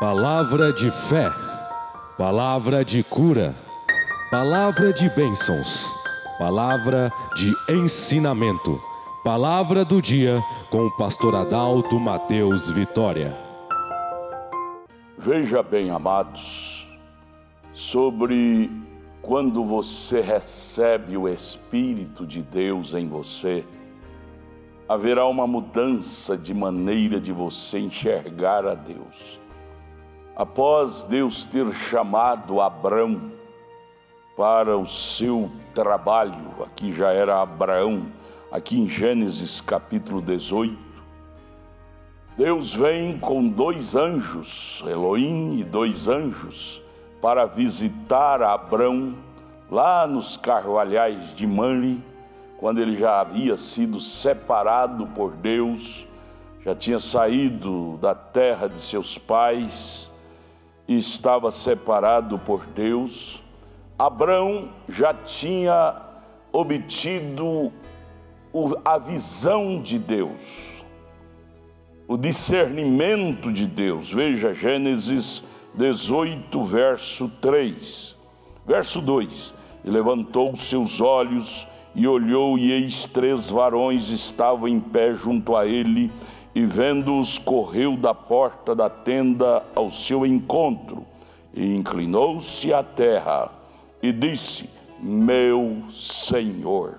Palavra de fé, palavra de cura, palavra de bênçãos, palavra de ensinamento, palavra do dia com o pastor Adalto Mateus Vitória. Veja bem, amados, sobre quando você recebe o Espírito de Deus em você, haverá uma mudança de maneira de você enxergar a Deus. Após Deus ter chamado Abrão para o seu trabalho, aqui já era Abraão, aqui em Gênesis capítulo 18, Deus vem com 2 anjos, Elohim e 2 anjos, para visitar Abrão lá nos carvalhais de Mamre, quando ele já havia sido separado por Deus, já tinha saído da terra de seus pais e estava separado por Deus. Abrão já tinha obtido a visão de Deus, o discernimento de Deus. Veja Gênesis 18, verso 3. Verso 2. E levantou os seus olhos e olhou, e eis 3 varões estavam em pé junto a ele, e vendo-os correu da porta da tenda ao seu encontro, e inclinou-se à terra, e disse: Meu Senhor,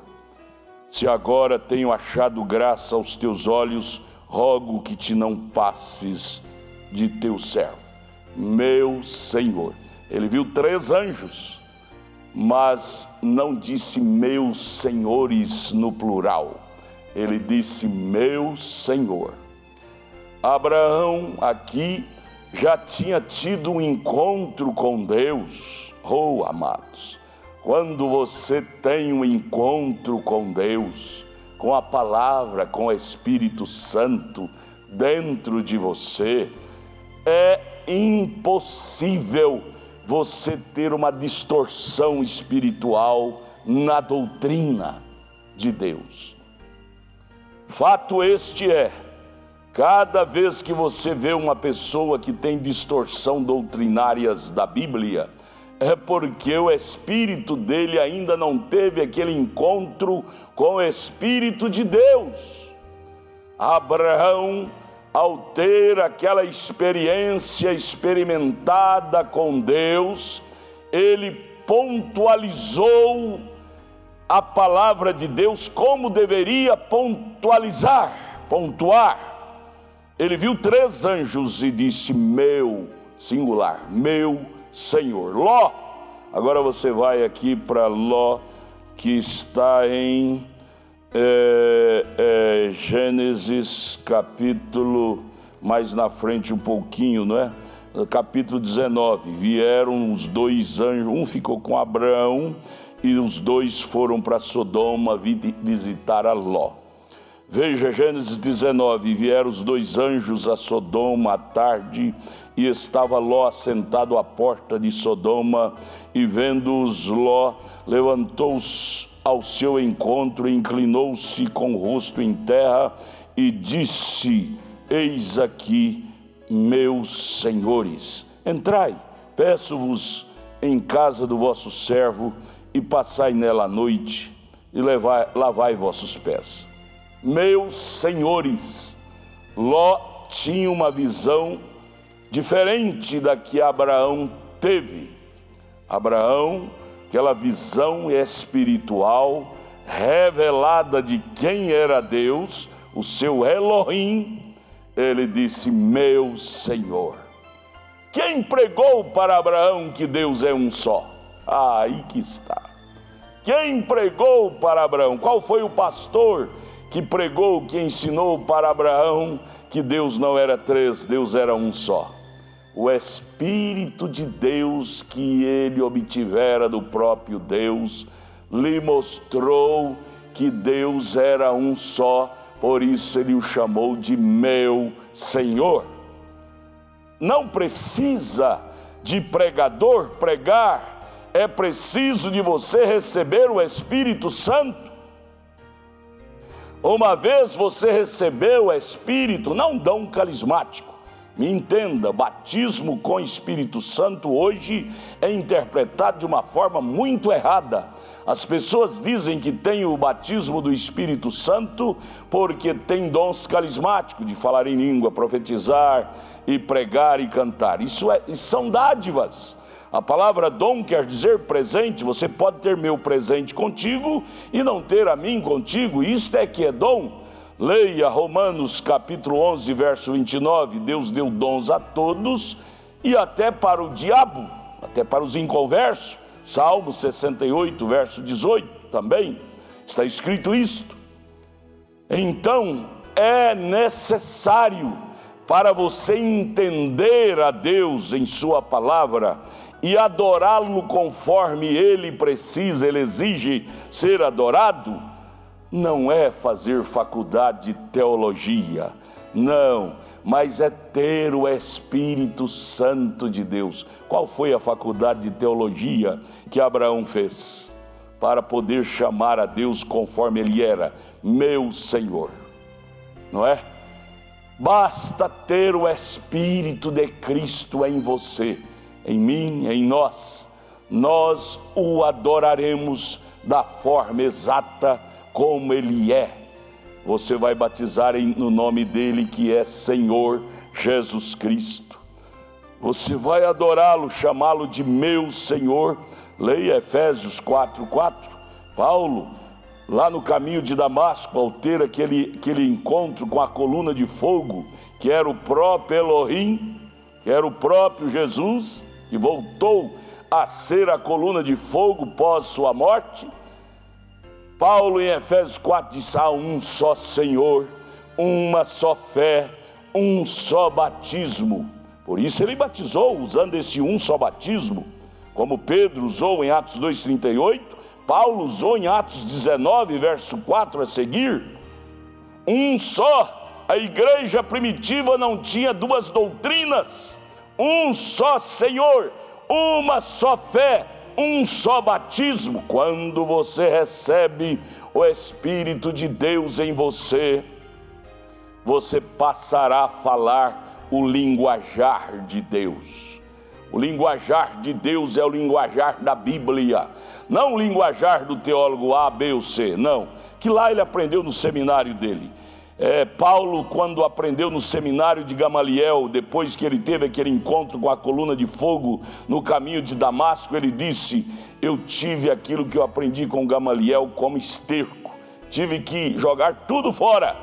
se agora tenho achado graça aos teus olhos, rogo que te não passes de teu servo. Meu Senhor. Ele viu 3 anjos, mas não disse meus senhores no plural. Ele disse meu Senhor. Abraão aqui já tinha tido um encontro com Deus. Oh, amados, quando você tem um encontro com Deus, com a palavra, com o Espírito Santo dentro de você, é impossível você ter uma distorção espiritual na doutrina de Deus. Fato este é, cada vez que você vê uma pessoa que tem distorção doutrinárias da Bíblia, é porque o espírito dele ainda não teve aquele encontro com o Espírito de Deus. Abraão, ao ter aquela experiência experimentada com Deus, ele pontualizou a palavra de Deus como deveria pontuar. Ele viu 3 anjos e disse meu, singular, meu Senhor. Ló, agora você vai aqui para Ló, que está em Gênesis capítulo, mais na frente um pouquinho, não é? Capítulo 19, vieram os 2 anjos, um ficou com Abraão e os 2 foram para Sodoma visitar a Ló. Veja Gênesis 19, vieram os 2 anjos a Sodoma à tarde, e estava Ló assentado à porta de Sodoma, e vendo-os Ló, levantou-se ao seu encontro, inclinou-se com o rosto em terra, e disse: Eis aqui, meus senhores, entrai, peço-vos em casa do vosso servo, e passai nela a noite, e lavai vossos pés. Meus senhores, Ló tinha uma visão diferente da que Abraão teve. Abraão, aquela visão espiritual revelada de quem era Deus, o seu Elohim, ele disse meu Senhor. Quem pregou para Abraão que Deus é um só? Aí que está. Quem pregou para Abraão? Qual foi o pastor que pregou, que ensinou para Abraão que Deus não era 3, Deus era um só? O Espírito de Deus que ele obtivera do próprio Deus, lhe mostrou que Deus era um só, por isso ele o chamou de meu Senhor. Não precisa de pregador pregar, é preciso de você receber o Espírito Santo. Uma vez você recebeu o Espírito, não dom carismático, Me entenda, batismo com Espírito Santo hoje é interpretado de uma forma muito errada. As pessoas dizem que tem o batismo do Espírito Santo porque tem dons carismáticos de falar em língua, profetizar e pregar e cantar. Isso são dádivas. A palavra dom quer dizer presente. Você pode ter meu presente contigo e não ter a mim contigo. Isto é que é dom. Leia Romanos capítulo 11, verso 29. Deus deu dons a todos e até para o diabo, até para os inconversos. Salmo 68, verso 18 também está escrito isto. Então é necessário, para você entender a Deus em sua palavra e adorá-lo conforme ele precisa, ele exige ser adorado, não é fazer faculdade de teologia, não, mas é ter o Espírito Santo de Deus. Qual foi a faculdade de teologia que Abraão fez? Para poder chamar a Deus conforme ele era, meu Senhor, não é? Basta ter o Espírito de Cristo em você, em mim, em nós. Nós o adoraremos da forma exata como ele é. Você vai batizar no nome dele, que é Senhor Jesus Cristo. Você vai adorá-lo, chamá-lo de meu Senhor. Leia Efésios 4:4. Paulo, lá no caminho de Damasco, ao ter aquele encontro com a coluna de fogo, que era o próprio Elohim, que era o próprio Jesus, que voltou a ser a coluna de fogo pós sua morte. Paulo, em Efésios 4, diz: há um só Senhor, uma só fé, um só batismo. Por isso ele batizou usando esse um só batismo, como Pedro usou em Atos 2,38, Paulo usou em Atos 19, verso 4 a seguir. Um só. A igreja primitiva não tinha duas doutrinas. Um só Senhor, uma só fé, um só batismo. Quando você recebe o Espírito de Deus em você, você passará a falar o linguajar de Deus. O linguajar de Deus é o linguajar da Bíblia, não o linguajar do teólogo A, B ou C, não, que lá ele aprendeu no seminário dele. Paulo, quando aprendeu no seminário de Gamaliel, depois que ele teve aquele encontro com a coluna de fogo no caminho de Damasco, ele disse: eu tive aquilo que eu aprendi com Gamaliel como esterco, tive que jogar tudo fora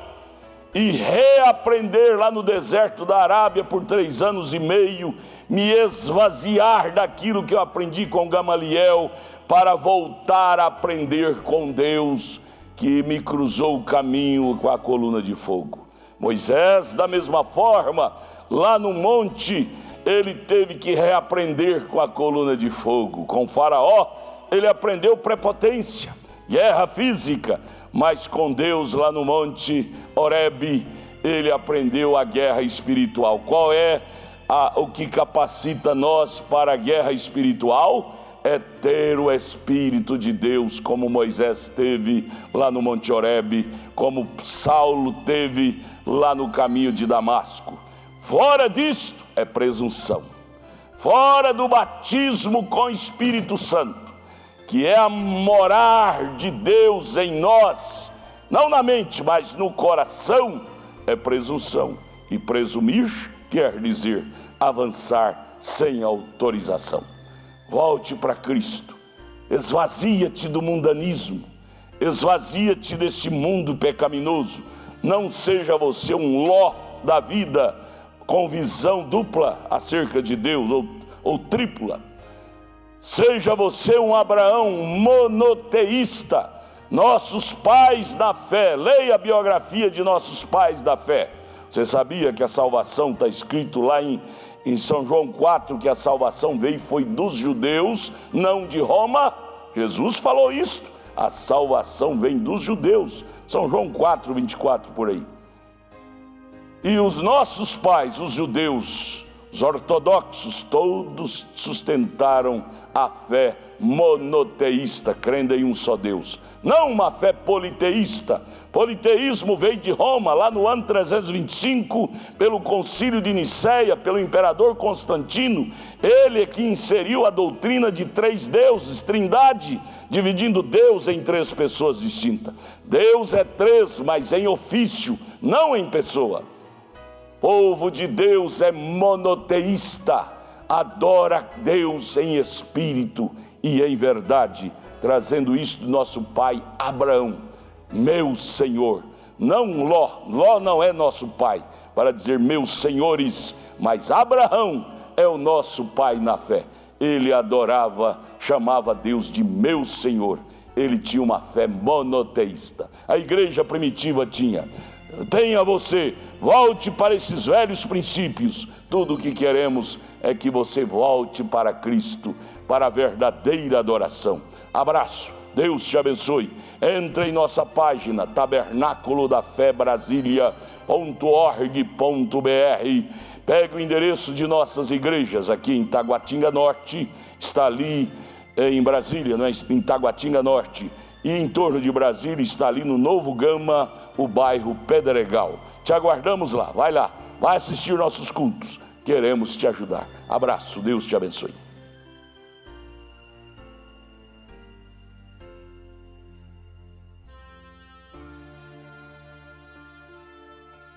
e reaprender lá no deserto da Arábia por 3 anos e meio, me esvaziar daquilo que eu aprendi com Gamaliel, para voltar a aprender com Deus, que me cruzou o caminho com a coluna de fogo. Moisés, da mesma forma, lá no monte, ele teve que reaprender com a coluna de fogo. Com Faraó, ele aprendeu prepotência, guerra física, mas com Deus lá no monte Horebe, ele aprendeu a guerra espiritual. Qual é o que capacita nós para a guerra espiritual? É ter o Espírito de Deus, como Moisés teve lá no Monte Horebe, como Saulo teve lá no caminho de Damasco. Fora disto é presunção. Fora do batismo com o Espírito Santo, que é a morar de Deus em nós, não na mente, mas no coração, é presunção. E presumir quer dizer avançar sem autorização. Volte para Cristo, esvazia-te do mundanismo, esvazia-te desse mundo pecaminoso. Não seja você um Ló da vida com visão dupla acerca de Deus, ou tripla. Seja você um Abraão monoteísta. Nossos pais da fé, leia a biografia de nossos pais da fé. Você sabia que a salvação está escrito lá em São João 4, que a salvação veio e foi dos judeus, não de Roma? Jesus falou isto, a salvação vem dos judeus. São João 4, 24 por aí. E os nossos pais, os judeus Os ortodoxos todos sustentaram a fé monoteísta, crendo em um só Deus. Não uma fé politeísta. Politeísmo veio de Roma, lá no ano 325, pelo concílio de Nicéia, pelo imperador Constantino. Ele é que inseriu a doutrina de 3 deuses, trindade, dividindo Deus em 3 pessoas distintas. Deus é 3, mas em ofício, não em pessoa. Povo de Deus é monoteísta, adora Deus em espírito e em verdade, trazendo isso do nosso pai Abraão, meu Senhor. Não Ló, Ló não é nosso pai, para dizer meus senhores, mas Abraão é o nosso pai na fé. Ele adorava, chamava Deus de meu Senhor. Ele tinha uma fé monoteísta. A igreja primitiva tinha. Tenha você, volte para esses velhos princípios. Tudo o que queremos é que você volte para Cristo, para a verdadeira adoração. Abraço, Deus te abençoe. Entre em nossa página tabernáculo da fé Brasília.org.br. Pegue o endereço de nossas igrejas aqui em Taguatinga Norte, está ali em Brasília, não é? Em Taguatinga Norte. E em torno de Brasília está ali no Novo Gama, o bairro Pedregal. Te aguardamos lá, vai assistir nossos cultos. Queremos te ajudar. Abraço, Deus te abençoe.